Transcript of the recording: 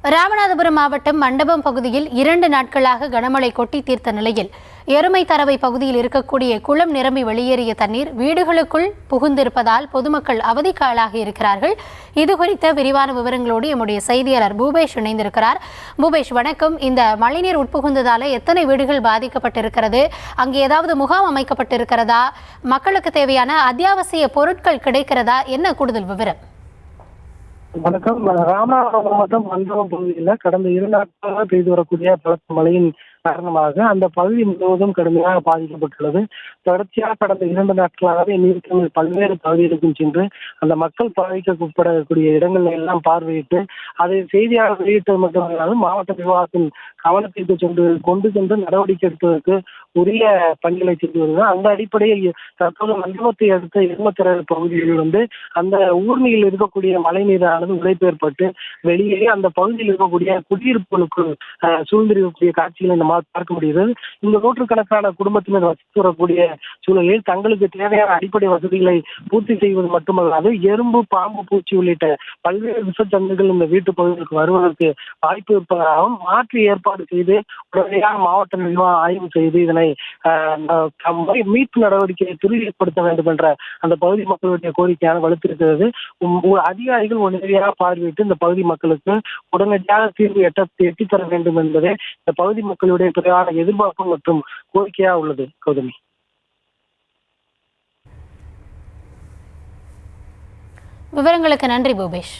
ராமநாதபுரம் மாவட்டம் மண்டபம் பகுதியில் 2 நாட்களாக கனமழை கொட்டி தீர்த்த நிலையில் எருமை தரவை பகுதியில் இருக்கக்கூடிய குளம் நிரம்பி வெளியேறிய தண்ணீர் வீடுகளுக்குள் புகுந்திருப்பதால் பொதுமக்கள் அவதிக்கு ஆளாகி இருக்கிறார்கள். இதுகுறித்த விரிவான விவரங்களோடு எம்முடைய செய்தியாளர் பூபேஷ் இணைந்திருக்கிறார். பூபேஷ், வணக்கம். இந்த மழைநீர் உட்புகுந்ததால எத்தனை வீடுகள் பாதிக்கப்பட்டிருக்கிறது? அங்கே ஏதாவது முகாம் அமைக்கப்பட்டிருக்கிறதா? மக்களுக்கு தேவையான அத்தியாவசிய பொருட்கள் கிடைக்கிறதா? என்ன கூடுதல் விவரம்? வணக்கம். ராமநாதபுரம் மாவட்டம் மண்டபம் பகுதியில் கடந்த 2 நாட்களாக பெய்து வரக்கூடிய பலத்த மழையின் காரணமாக அந்த பகுதி முழுவதும் கடுமையாக பாதிக்கப்பட்டுள்ளது. தொடர்ச்சியாக கடந்த 2 நாட்களாகவே நீர்த்தமிழ் பல்வேறு பகுதிகளுக்கும் சென்று அந்த மக்கள் பாதிக்கப்படக்கூடிய இடங்களை எல்லாம் பார்வையிட்டு அதை செய்தியாளர் வெளியிட்டது மட்டுமல்லாது மாவட்ட நிர்வாகத்தின் கவனத்திற்கு கொண்டு சென்று நடவடிக்கை எடுப்பதற்கு உரிய பணிகளை செய்து வருகிறார். அந்த அடிப்படையில் தற்போது மண்டபத்தை அடுத்த எருமத்திரல் பகுதியில் அந்த ஊர்நிலையில் இருக்கக்கூடிய மழைநீரானது உடைப்பு ஏற்பட்டு வெளியே அந்த பகுதியில் இருக்கக்கூடிய குடியிருப்புகளுக்கு சூழ்ந்திருக்கக்கூடிய காட்சிகளை நம்மால் பார்க்க முடிகிறது. இந்த நூற்றுக்கணக்கான குடும்பத்தினர் வசித்து வரக்கூடிய சூழலில் தங்களுக்கு தேவையான அடிப்படை வசதிகளை பூர்த்தி செய்வது மட்டுமல்லாது எறும்பு, பாம்பு, பூச்சி உள்ளிட்ட பல்வேறு விஷச்சந்துகள் இந்த வீட்டு பகுதிகளுக்கு வருவதற்கு வாய்ப்பு இருப்பதாகவும் மாற்று ஏற்பாடு செய்து உடனடியாக மாவட்ட நிர்வாகம் ஆய்வு செய்து இதனை மீட்பு நடவடிக்கையை துரிதப்படுத்த வேண்டும் என்ற அந்த பகுதி மக்களுடைய கோரிக்கையாக வலுத்திருக்கிறது. அதிகாரிகள் உடனடியாக பார்வையிட்டு இந்த பகுதி மக்களுக்கு உடனடியாக தீர்வு எட்டித்தர வேண்டும் என்பதே இந்த பகுதி மக்களுடைய பிரதான எதிர்பார்ப்பு மற்றும் கோரிக்கையாக உள்ளது. கௌதமி, விவரங்களுக்கு நன்றி பூபேஷ்.